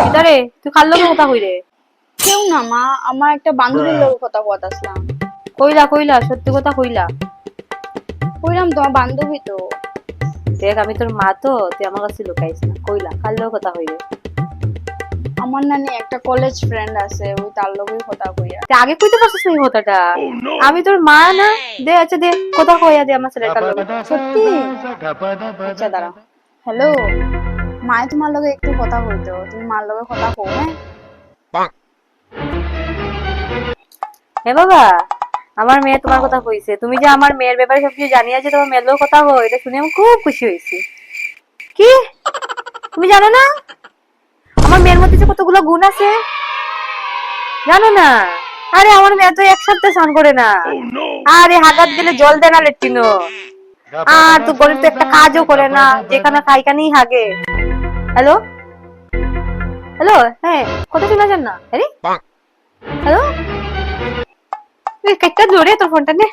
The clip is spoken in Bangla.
এটারে তুই কার লগে কথা কই রে? কেউ না মা, আমার একটা বান্ধবীর লোক কথা আসলাম। কইলা সত্যি কথা কইলা। কইলাম তোমার বান্ধবী তো। দেখ আমি তোর মা তো, তুই আমার কাছে লুকাইস না। কইলা কার লগে কথা কই রে? আমার নানি একটা কলেজ ফ্রেন্ড আছে, ওই তার লগেই কথা কইয়া। তুই আগে কইতে পারছিস এই কথাটা? আমি তোর মা না? দে আচ্ছা দে কথা কইয়া দে আমার ছেলেটার লগে। সত্যি? আচ্ছা দাঁড়া। হ্যালো, মায়ে তোমার লগে একটু কথা কইতো, তুমি মার লগে কথা কও। হ্যাঁ হে বাবা, আমার মেয়ে তোমার কথা কইছে। তুমি যে আমার মেয়ের ব্যাপারে সবকিছু জানিয়ে যে তোমার মেয়ের লগে কথা কই, এটা শুনে আমি খুব খুশি হয়েছি। কি তুমি জানো না আমার মেয়ের মধ্যে যে কতগুলো গুণ আছে? জানো না? আরে আমার মেয়ে তো এক সপ্তাহ স্নান করে না। আরে হাগাত গেলে জল দেয় না লেট্রিনো। আর তো গরিব তো একটা কাজও করে না, যেখানে খাইখানেই হাগে। হ্যালো হ্যালো, হ্যাঁ কথা শোনা যান না? আরে হ্যালো, কেটটা জোরে তোর ফোনটা নে।